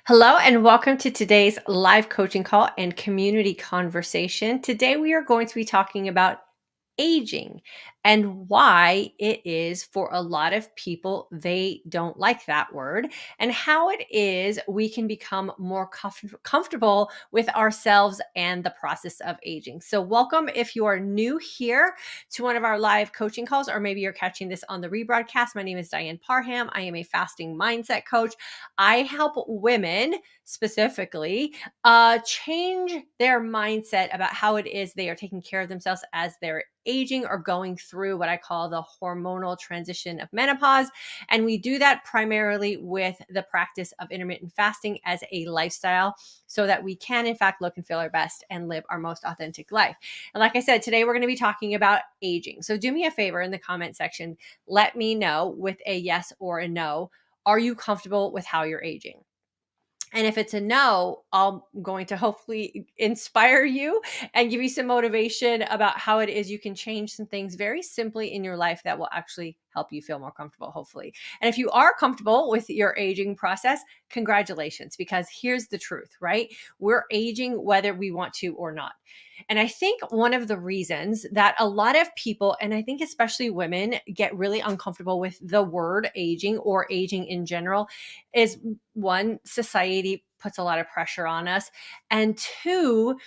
Hello, and welcome to today's live coaching call and community conversation. Today, we are going to be talking about aging and why it is for a lot of people they don't like that word, and how it is we can become more comfortable with ourselves and the process of aging. So, welcome if you are new here to one of our live coaching calls, or maybe you're catching this on the rebroadcast. My name is Diane Parham. I am a fasting mindset coach. I help women specifically change their mindset about how it is they are taking care of themselves as they're aging or going through what I call the hormonal transition of menopause. And we do that primarily with the practice of intermittent fasting as a lifestyle so that we can, in fact, look and feel our best and live our most authentic life. And like I said, today we're going to be talking about aging. So do me a favor in the comment section. Let me know with a yes or a no. Are you comfortable with how you're aging? And if it's a no, I'm going to hopefully inspire you and give you some motivation about how it is you can change some things very simply in your life that will actually help you feel more comfortable, hopefully. And if you are comfortable with your aging process, congratulations, because here's the truth, right? We're aging whether we want to or not. And I think one of the reasons that a lot of people, and I think especially women, get really uncomfortable with the word aging or aging in general is one, society puts a lot of pressure on us. And two,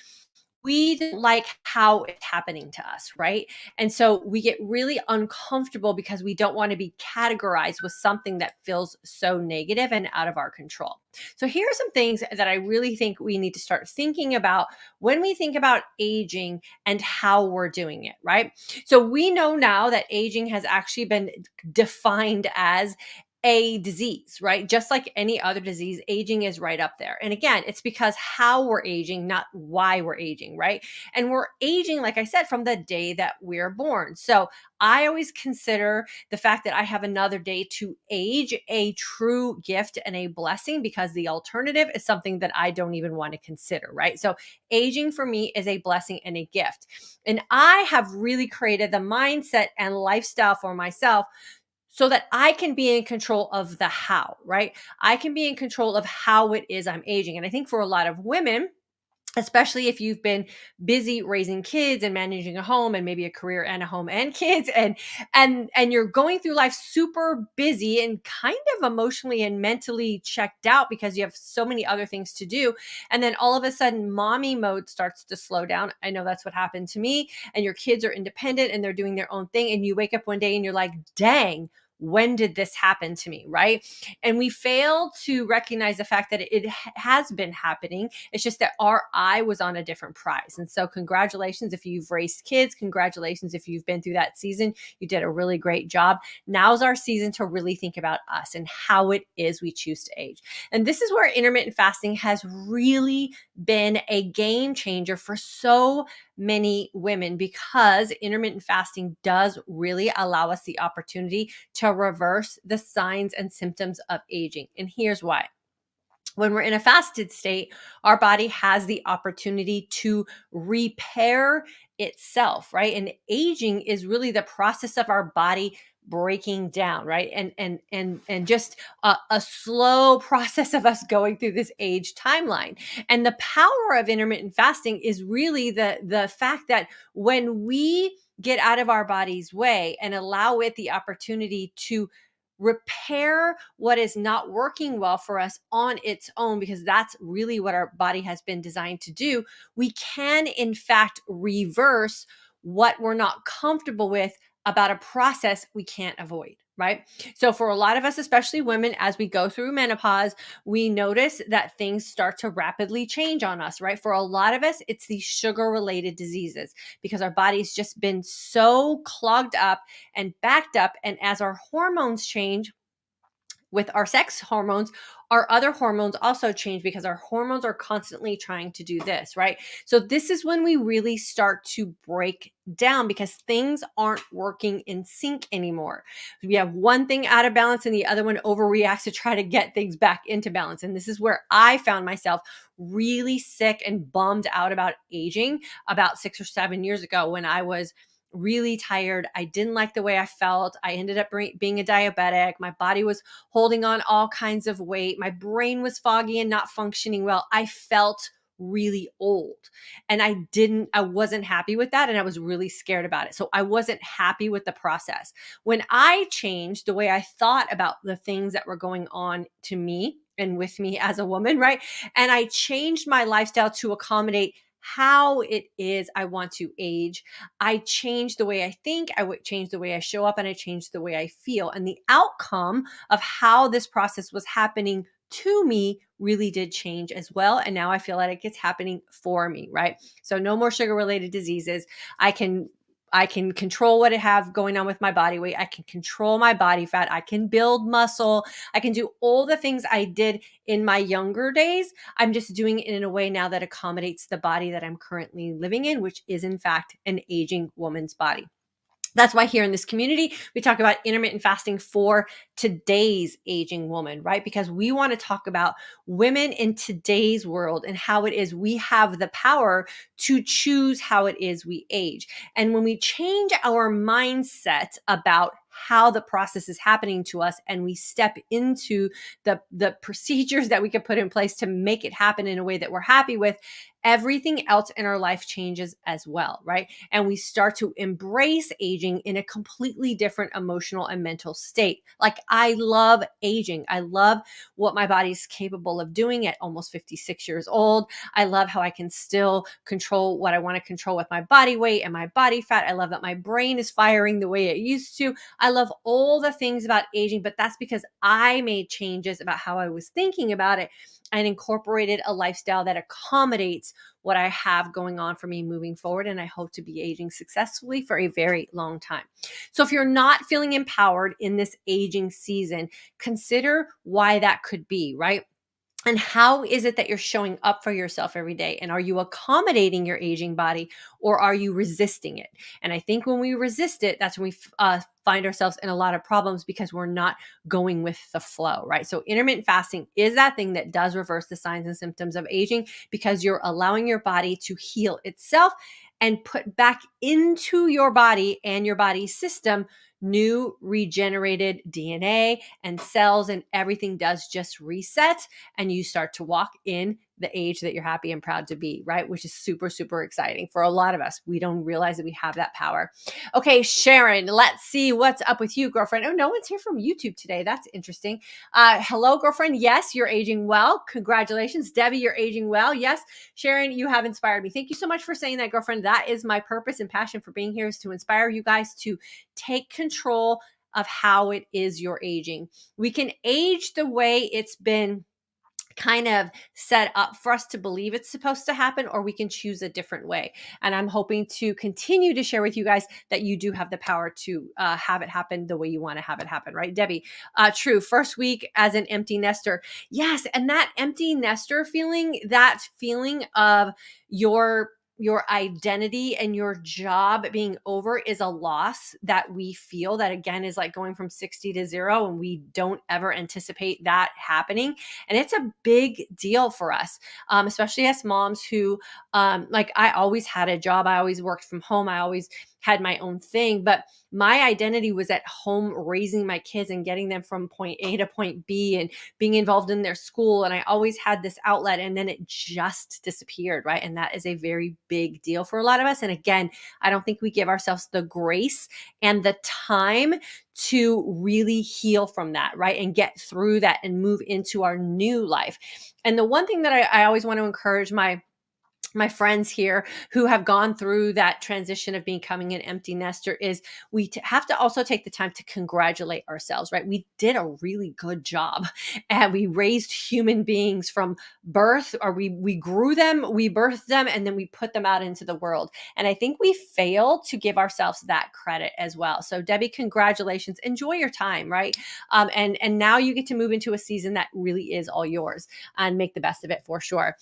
we don't like how it's happening to us, right? And so we get really uncomfortable because we don't want to be categorized with something that feels so negative and out of our control. So here are some things that I really think we need to start thinking about when we think about aging and how we're doing it, right? So we know now that aging has actually been defined as a disease, right? Just like any other disease, aging is right up there. And again, it's because how we're aging, not why we're aging, right? And we're aging, like I said, from the day that we're born. So I always consider the fact that I have another day to age a true gift and a blessing, because the alternative is something that I don't even want to consider, right? So aging for me is a blessing and a gift. And I have really created the mindset and lifestyle for myself so that I can be in control of the how, right? I can be in control of how it is I'm aging. And I think for a lot of women, especially if you've been busy raising kids and managing a home and maybe a career and a home and kids, and you're going through life super busy and kind of emotionally and mentally checked out because you have so many other things to do, and then all of a sudden mommy mode starts to slow down. I know that's what happened to me. And your kids are independent and they're doing their own thing, and you wake up one day and you're like, dang, when did this happen to me, right? And we fail to recognize the fact that it has been happening. It's just that our eye was on a different prize. And so congratulations if you've raised kids. Congratulations if you've been through that season. You did a really great job. Now's our season to really think about us and how it is we choose to age. And this is where intermittent fasting has really been a game changer for so many women, because intermittent fasting does really allow us the opportunity to reverse the signs and symptoms of aging. And here's why. When we're in a fasted state, our body has the opportunity to repair itself, right? And aging is really the process of our body breaking down, right? And just a slow process of us going through this age timeline. And the power of intermittent fasting is really the fact that when we get out of our body's way and allow it the opportunity to repair what is not working well for us on its own, because that's really what our body has been designed to do, we can in fact reverse what we're not comfortable with about a process we can't avoid, right? So for a lot of us, especially women, as we go through menopause, we notice that things start to rapidly change on us, right? For a lot of us, it's these sugar-related diseases, because our body's just been so clogged up and backed up. And as our hormones change, with our sex hormones, our other hormones also change, because our hormones are constantly trying to do this, right? So this is when we really start to break down, because things aren't working in sync anymore. We have one thing out of balance and the other one overreacts to try to get things back into balance. And this is where I found myself really sick and bummed out about aging about 6 or 7 years ago, when I was really tired. I didn't like the way I felt. I ended up being a diabetic. My body was holding on all kinds of weight. My brain was foggy and not functioning well. I felt really old, and I wasn't happy with that, and I was really scared about it. So I wasn't happy with the process. When I changed the way I thought about the things that were going on to me and with me as a woman, right? And I changed my lifestyle to accommodate how it is I want to age. I changed the way I think, I would change the way I show up, and I changed the way I feel. And the outcome of how this process was happening to me really did change as well. And now I feel like it's happening for me, right? So no more sugar related diseases. I can control what I have going on with my body weight. I can control my body fat. I can build muscle. I can do all the things I did in my younger days. I'm just doing it in a way now that accommodates the body that I'm currently living in, which is in fact an aging woman's body. That's why here in this community, we talk about intermittent fasting for today's aging woman, right? Because we want to talk about women in today's world and how it is we have the power to choose how it is we age. And when we change our mindset about how the process is happening to us and we step into the procedures that we could put in place to make it happen in a way that we're happy with, everything else in our life changes as well, right? And we start to embrace aging in a completely different emotional and mental state. Like, I love aging. I love what my body's capable of doing at almost 56 years old. I love how I can still control what I want to control with my body weight and my body fat. I love that my brain is firing the way it used to. I love all the things about aging, but that's because I made changes about how I was thinking about it and incorporated a lifestyle that accommodates what I have going on for me moving forward. And I hope to be aging successfully for a very long time. So if you're not feeling empowered in this aging season, consider why that could be, right? And how is it that you're showing up for yourself every day? And are you accommodating your aging body, or are you resisting it? And I think when we resist it, that's when we find ourselves in a lot of problems because we're not going with the flow, right? So intermittent fasting is that thing that does reverse the signs and symptoms of aging because you're allowing your body to heal itself and put back into your body and your body's system new regenerated DNA and cells, and everything does just reset, and you start to walk in the age that you're happy and proud to be, right? Which is super, super exciting for a lot of us. We don't realize that we have that power. Okay, Sharon, let's see what's up with you, girlfriend. Oh, no one's here from YouTube today. That's interesting. Hello, girlfriend. Yes, you're aging well. Congratulations. Debbie, you're aging well. Yes, Sharon, you have inspired me. Thank you so much for saying that, girlfriend. That is my purpose and passion for being here, is to inspire you guys to take control of how it is you're aging. We can age the way it's been kind of set up for us to believe it's supposed to happen, or we can choose a different way. And I'm hoping to continue to share with you guys that you do have the power to have it happen the way you want to have it happen, right, Debbie? True. First week as an empty nester. Yes. And that empty nester feeling, that feeling of your identity and your job being over, is a loss that we feel, that again is like going from 60 to 0, and we don't ever anticipate that happening. And it's a big deal for us, especially as moms who, like, I always had a job. I always worked from home. I always had my own thing, but my identity was at home raising my kids and getting them from point A to point B and being involved in their school. And I always had this outlet, and then it just disappeared, right? And that is a very big deal for a lot of us. And again, I don't think we give ourselves the grace and the time to really heal from that, right? And get through that and move into our new life. And the one thing that I always want to encourage my friends here who have gone through that transition of becoming an empty nester is we have to also take the time to congratulate ourselves, right? We did a really good job, and we raised human beings from birth, or we grew them, we birthed them, and then we put them out into the world. And I think we fail to give ourselves that credit as well. So Debbie, congratulations. Enjoy your time, right? And now you get to move into a season that really is all yours, and make the best of it for sure.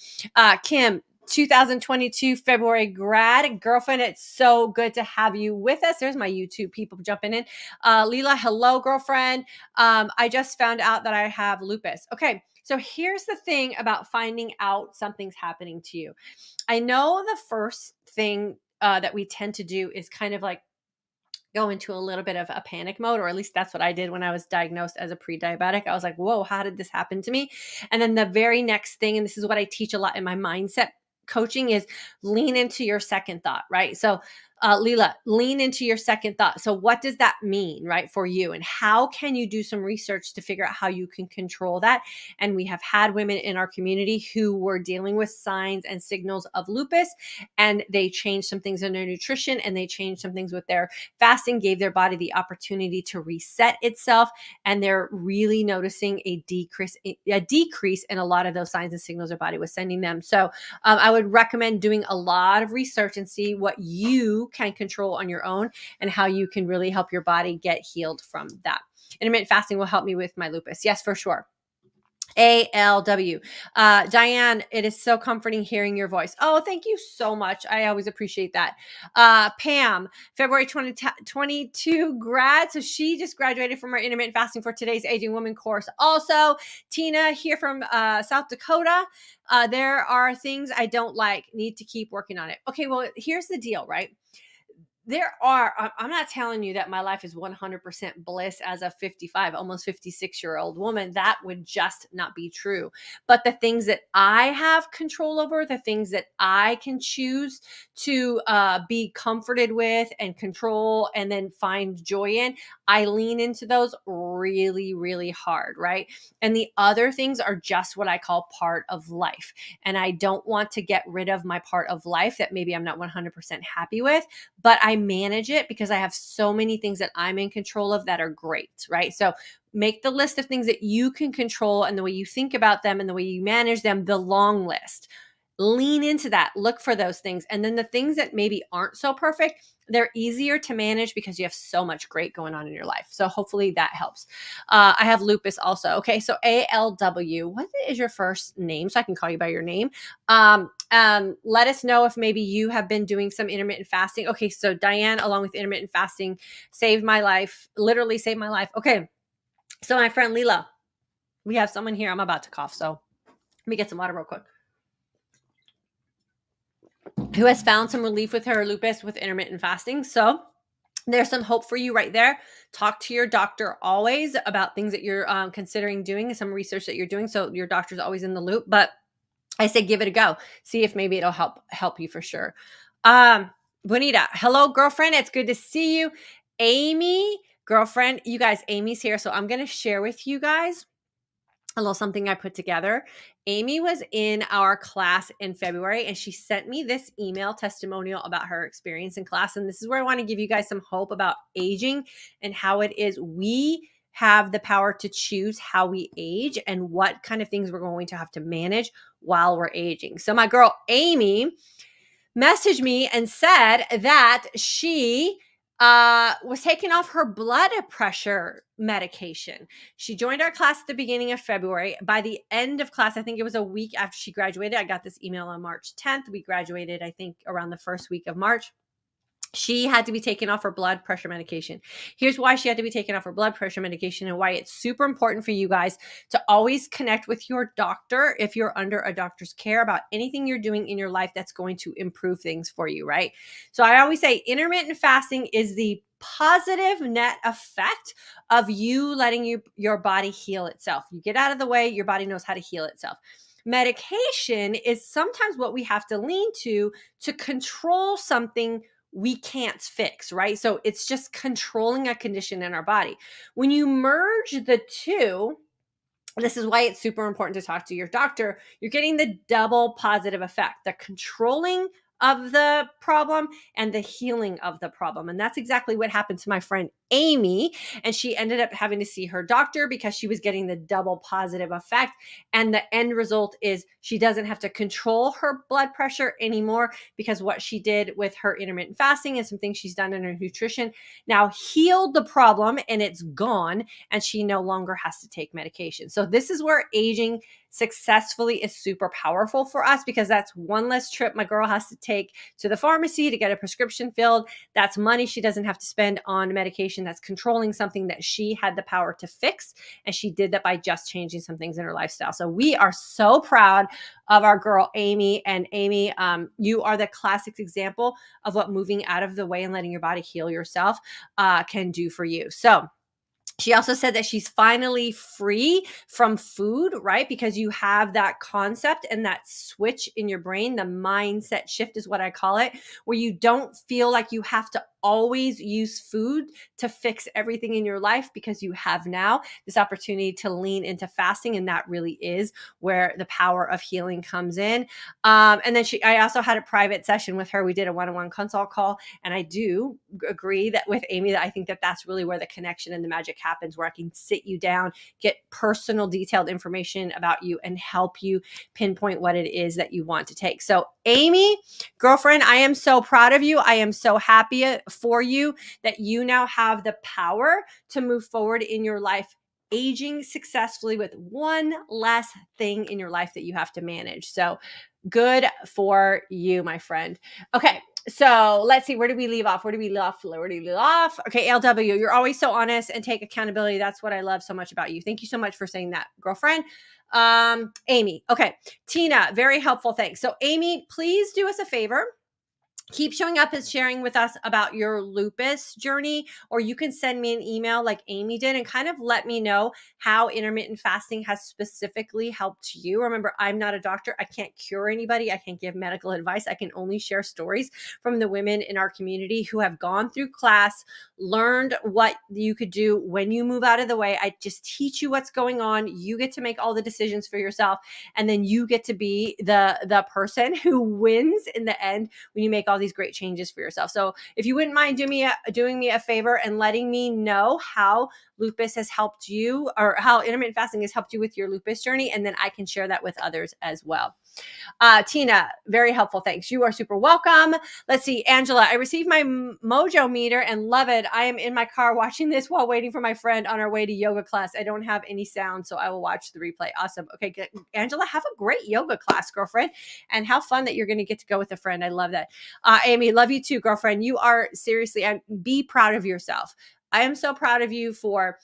Kim, 2022 February grad. Girlfriend, it's so good to have you with us. There's my YouTube people jumping in. Leela, hello, girlfriend. I just found out that I have lupus. Okay, so here's the thing about finding out something's happening to you. I know the first thing that we tend to do is kind of like go into a little bit of a panic mode, or at least that's what I did when I was diagnosed as a pre-diabetic. I was like, whoa, how did this happen to me? And then the very next thing, and this is what I teach a lot in my mindset coaching, is lean into your second thought, right? So Leela, lean into your second thought. So what does that mean, right, for you? And how can you do some research to figure out how you can control that? And we have had women in our community who were dealing with signs and signals of lupus, and they changed some things in their nutrition, and they changed some things with their fasting, gave their body the opportunity to reset itself, and they're really noticing a decrease in a lot of those signs and signals their body was sending them. So I would recommend doing a lot of research and see what you can control on your own and how you can really help your body get healed from that. Intermittent fasting will help me with my lupus. Yes, for sure. ALW. Diane, it is so comforting hearing your voice. Oh, thank you so much. I always appreciate that. Pam, February 2022 grad. So she just graduated from our intermittent fasting for today's Aging Woman course. Also, Tina here from South Dakota. There are things I don't like, need to keep working on it. Okay, well, here's the deal, right? I'm not telling you that my life is 100% bliss as a 55, almost 56-year-old woman. That would just not be true. But the things that I have control over, the things that I can choose to be comforted with and control and then find joy in, I lean into those really, really hard, right? And the other things are just what I call part of life. And I don't want to get rid of my part of life that maybe I'm not 100% happy with, but I manage it because I have so many things that I'm in control of that are great, right? So make the list of things that you can control, and the way you think about them and the way you manage them, the long list. Lean into that, look for those things. And then the things that maybe aren't so perfect, they're easier to manage because you have so much great going on in your life. So hopefully that helps. I have lupus also. Okay, so ALW, what is your first name? So I can call you by your name. Let us know if maybe you have been doing some intermittent fasting. Okay, so Diane, along with intermittent fasting, saved my life, literally saved my life. Okay, so my friend Leela, we have someone here. I'm about to cough, so let me get some water real quick. Who has found some relief with her lupus with intermittent fasting. So there's some hope for you right there. Talk to your doctor always about things that you're considering doing, some research that you're doing, so your doctor's always in the loop. But I say give it a go. See if maybe it'll help you for sure. Bonita, hello, girlfriend. It's good to see you. Amy, girlfriend, you guys, Amy's here. So I'm going to share with you guys a little something I put together. Amy was in our class in February, and she sent me this email testimonial about her experience in class. And this is where I want to give you guys some hope about aging and how it is we have the power to choose how we age and what kind of things we're going to have to manage while we're aging. So my girl Amy messaged me and said that she was taking off her blood pressure medication. She joined our class at the beginning of February. By the end of class, I think it was a week after she graduated. I got this email on March 10th. We graduated, I think, around the first week of March. She had to be taken off her blood pressure medication. Here's why she had to be taken off her blood pressure medication and why it's super important for you guys to always connect with your doctor if you're under a doctor's care about anything you're doing in your life that's going to improve things for you, right? So I always say intermittent fasting is the positive net effect of you letting your body heal itself. You get out of the way, your body knows how to heal itself. Medication is sometimes what we have to lean to control something we can't fix, right? So it's just controlling a condition in our body. When you merge the two, this is why it's super important to talk to your doctor. You're getting the double positive effect, the controlling of the problem and the healing of the problem. And that's exactly what happened to my friend Amy. And she ended up having to see her doctor because she was getting the double positive effect. And the end result is she doesn't have to control her blood pressure anymore because what she did with her intermittent fasting and some things she's done in her nutrition now healed the problem, and it's gone, and she no longer has to take medication. So this is where aging successfully is super powerful for us because that's one less trip my girl has to take to the pharmacy to get a prescription filled. That's money she doesn't have to spend on medication that's controlling something that she had the power to fix. And she did that by just changing some things in her lifestyle. So we are so proud of our girl, Amy. And Amy, you are the classic example of what moving out of the way and letting your body heal yourself can do for you. So she also said that she's finally free from food, right? Because you have that concept and that switch in your brain. The mindset shift is what I call it, where you don't feel like you have to always use food to fix everything in your life because you have now this opportunity to lean into fasting. And that really is where the power of healing comes in. And then I also had a private session with her. We did a one-on-one consult call. And I do agree that with Amy, that I think that that's really where the connection and the magic happens, where I can sit you down, get personal detailed information about you and help you pinpoint what it is that you want to take. So Amy, girlfriend, I am so proud of you. I am so happy for you that you now have the power to move forward in your life, aging successfully with one less thing in your life that you have to manage. So good for you, my friend. Okay. So let's see. Where did we leave off? Okay. LW, you're always so honest and take accountability. That's what I love so much about you. Thank you so much for saying that, girlfriend. Amy. Okay. Tina, very helpful. Thanks. So Amy, please do us a favor. Keep showing up and sharing with us about your lupus journey, or you can send me an email like Amy did and kind of let me know how intermittent fasting has specifically helped you. Remember, I'm not a doctor. I can't cure anybody. I can't give medical advice. I can only share stories from the women in our community who have gone through class, learned what you could do when you move out of the way. I just teach you what's going on. You get to make all the decisions for yourself, and then you get to be the person who wins in the end when you make all these great changes for yourself. So if you wouldn't mind doing me a favor and letting me know how lupus has helped you, or how intermittent fasting has helped you with your lupus journey, and then I can share that with others as well. Tina, very helpful. Thanks. You are super welcome. Let's see. Angela, I received my Mojo meter and love it. I am in my car watching this while waiting for my friend on our way to yoga class. I don't have any sound, so I will watch the replay. Awesome. Okay, good. Angela, have a great yoga class, girlfriend. And how fun that you're going to get to go with a friend. I love that. Amy, love you too, girlfriend. You are seriously, and be proud of yourself. I am so proud of you for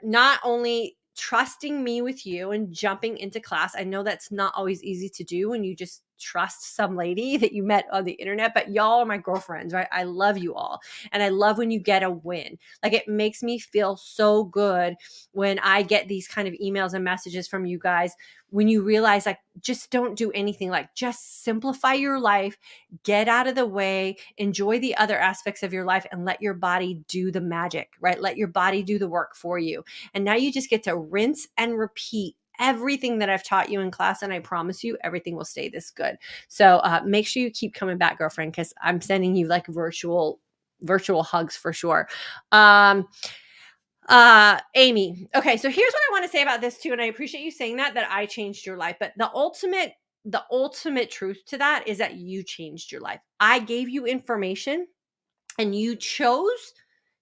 not only trusting me with you and jumping into class. I know that's not always easy to do when you just trust some lady that you met on the internet, but y'all are my girlfriends, right? I love you all. And I love when you get a win. Like, it makes me feel so good when I get these kind of emails and messages from you guys, when you realize, like, just don't do anything, like, just simplify your life, get out of the way, enjoy the other aspects of your life, and let your body do the magic, right? Let your body do the work for you. And now you just get to rinse and repeat everything that I've taught you in class. And I promise you, everything will stay this good. So make sure you keep coming back, girlfriend, because I'm sending you like virtual hugs for sure. Amy. Okay. So here's what I want to say about this too. And I appreciate you saying that I changed your life, but the ultimate truth to that is that you changed your life. I gave you information and you chose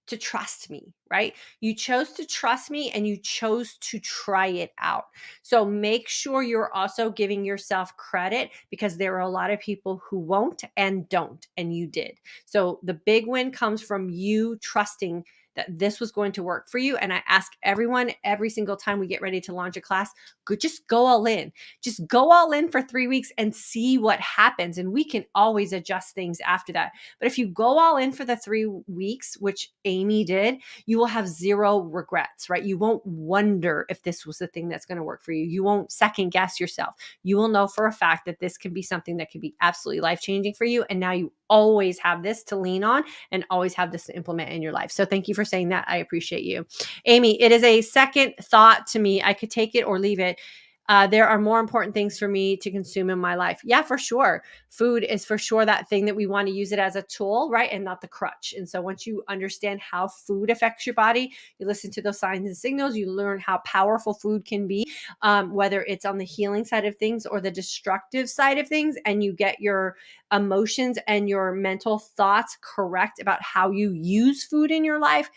to trust me, right? You chose to trust me and you chose to try it out. So make sure you're also giving yourself credit, because there are a lot of people who won't and don't, and you did. So the big win comes from you trusting that this was going to work for you. And I ask everyone every single time we get ready to launch a class, just go all in. Just go all in for 3 weeks and see what happens. And we can always adjust things after that. But if you go all in for the 3 weeks, which Amy did, you will have zero regrets, right? You won't wonder if this was the thing that's going to work for you. You won't second guess yourself. You will know for a fact that this can be something that can be absolutely life-changing for you. And now you always have this to lean on and always have this to implement in your life. So thank you for saying that. I appreciate you. Amy, it is a second thought to me. I could take it or leave it. There are more important things for me to consume in my life. Yeah, for sure. Food is for sure that thing that we want to use it as a tool, right? And not the crutch. And so once you understand how food affects your body, you listen to those signs and signals, you learn how powerful food can be, whether it's on the healing side of things or the destructive side of things, and you get your emotions and your mental thoughts correct about how you use food in your life.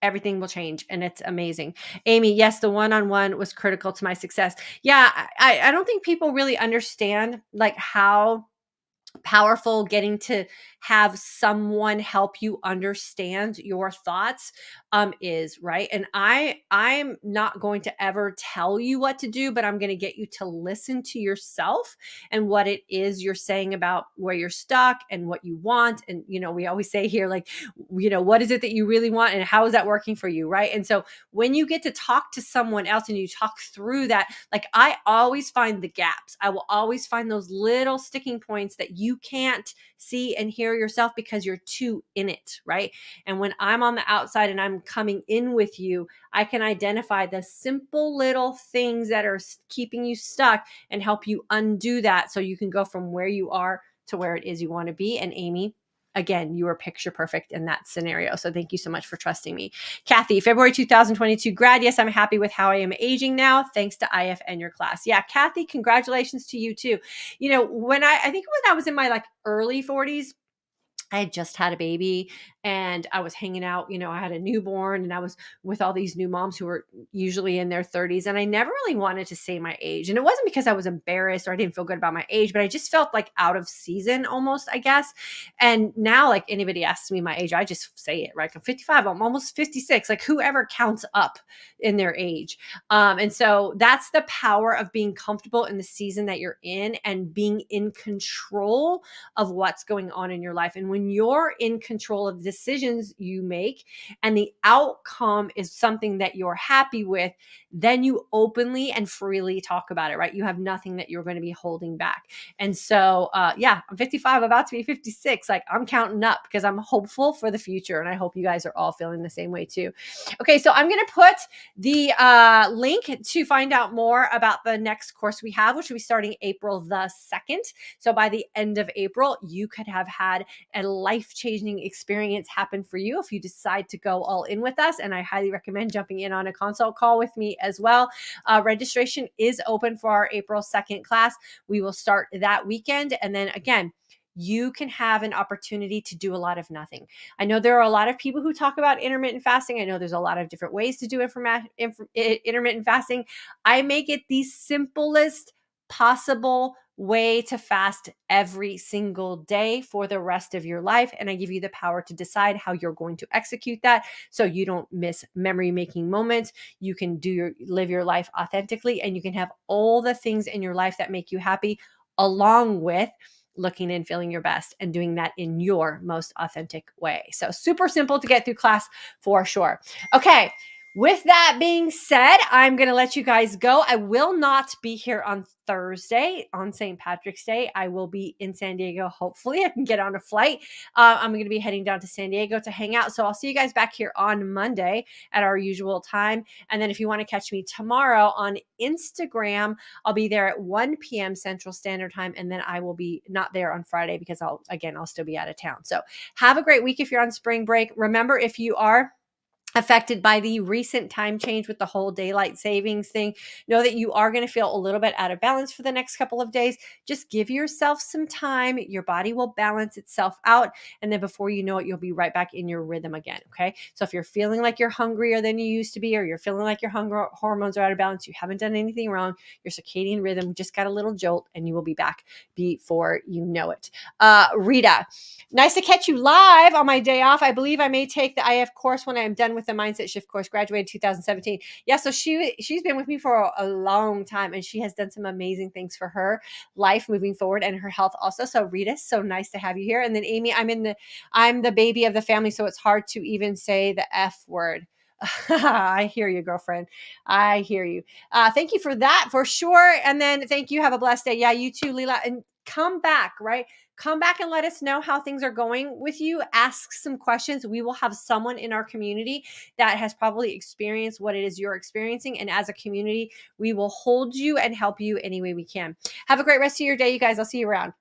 everything will change and it's amazing. Amy, yes, the one-on-one was critical to my success. Yeah, I don't think people really understand like how powerful getting to have someone help you understand your thoughts is, right? And I'm not going to ever tell you what to do, but I'm going to get you to listen to yourself and what it is you're saying about where you're stuck and what you want. And we always say here, like, what is it that you really want and how is that working for you, right? And so when you get to talk to someone else and you talk through that, like, I always find the gaps. I will always find those little sticking points that you can't see and hear yourself because you're too in it, right? And when I'm on the outside and I'm coming in with you, I can identify the simple little things that are keeping you stuck and help you undo that so you can go from where you are to where it is you want to be. And Amy, again, you are picture perfect in that scenario. So thank you so much for trusting me. Kathy, February 2022 grad. Yes, I'm happy with how I am aging now. Thanks to IF and your class. Yeah, Kathy, congratulations to you too. When I think when I was in my like early 40s, I had just had a baby and I was hanging out, I had a newborn and I was with all these new moms who were usually in their 30s. And I never really wanted to say my age. And it wasn't because I was embarrassed or I didn't feel good about my age, but I just felt like out of season almost, I guess. And now, like, anybody asks me my age, I just say it, right? I'm 55, I'm almost 56, like whoever counts up in their age. And so that's the power of being comfortable in the season that you're in and being in control of what's going on in your life. And when you're in control of the decisions you make and the outcome is something that you're happy with, then you openly and freely talk about it, right? You have nothing that you're going to be holding back. And so, yeah, I'm 55, about to be 56. Like, I'm counting up because I'm hopeful for the future. And I hope you guys are all feeling the same way too. Okay, so I'm going to put the link to find out more about the next course we have, which will be starting April the 2nd. So by the end of April, you could have had a life-changing experience happen for you if you decide to go all in with us. And I highly recommend jumping in on a consult call with me as well. Registration is open for our April 2nd class. We will start that weekend. And then again, you can have an opportunity to do a lot of nothing. I know there are a lot of people who talk about intermittent fasting. I know there's a lot of different ways to do intermittent fasting. I make it the simplest possible way to fast every single day for the rest of your life. And I give you the power to decide how you're going to execute that so you don't miss memory making moments. You can live your life authentically, and you can have all the things in your life that make you happy, along with looking and feeling your best and doing that in your most authentic way. So super simple to get through class for sure. Okay. With that being said, I'm going to let you guys go. I will not be here on Thursday on St. Patrick's Day. I will be in San Diego. Hopefully I can get on a flight. I'm going to be heading down to San Diego to hang out. So I'll see you guys back here on Monday at our usual time. And then if you want to catch me tomorrow on Instagram, I'll be there at 1 p.m. Central Standard Time. And then I will be not there on Friday because I'll still be out of town. So have a great week if you're on spring break. Remember, if you are affected by the recent time change with the whole daylight savings thing, know that you are going to feel a little bit out of balance for the next couple of days. Just give yourself some time. Your body will balance itself out. And then before you know it, you'll be right back in your rhythm again. Okay. So if you're feeling like you're hungrier than you used to be, or you're feeling like your hunger hormones are out of balance, you haven't done anything wrong. Your circadian rhythm just got a little jolt and you will be back before you know it. Rita, nice to catch you live on my day off. I believe I may take the IF course when I am done with the Mindset Shift course. Graduated 2017. Yeah, so she's been with me for a long time, and she has done some amazing things for her life moving forward and her health also. So Rita, so nice to have you here. And then Amy, I'm the baby of the family, so it's hard to even say the F word. I hear you, girlfriend. I hear you. Thank you for that for sure. And then thank you. Have a blessed day. Yeah, you too, Leela. And come back, right? Come back and let us know how things are going with you. Ask some questions. We will have someone in our community that has probably experienced what it is you're experiencing. And as a community, we will hold you and help you any way we can. Have a great rest of your day, you guys. I'll see you around.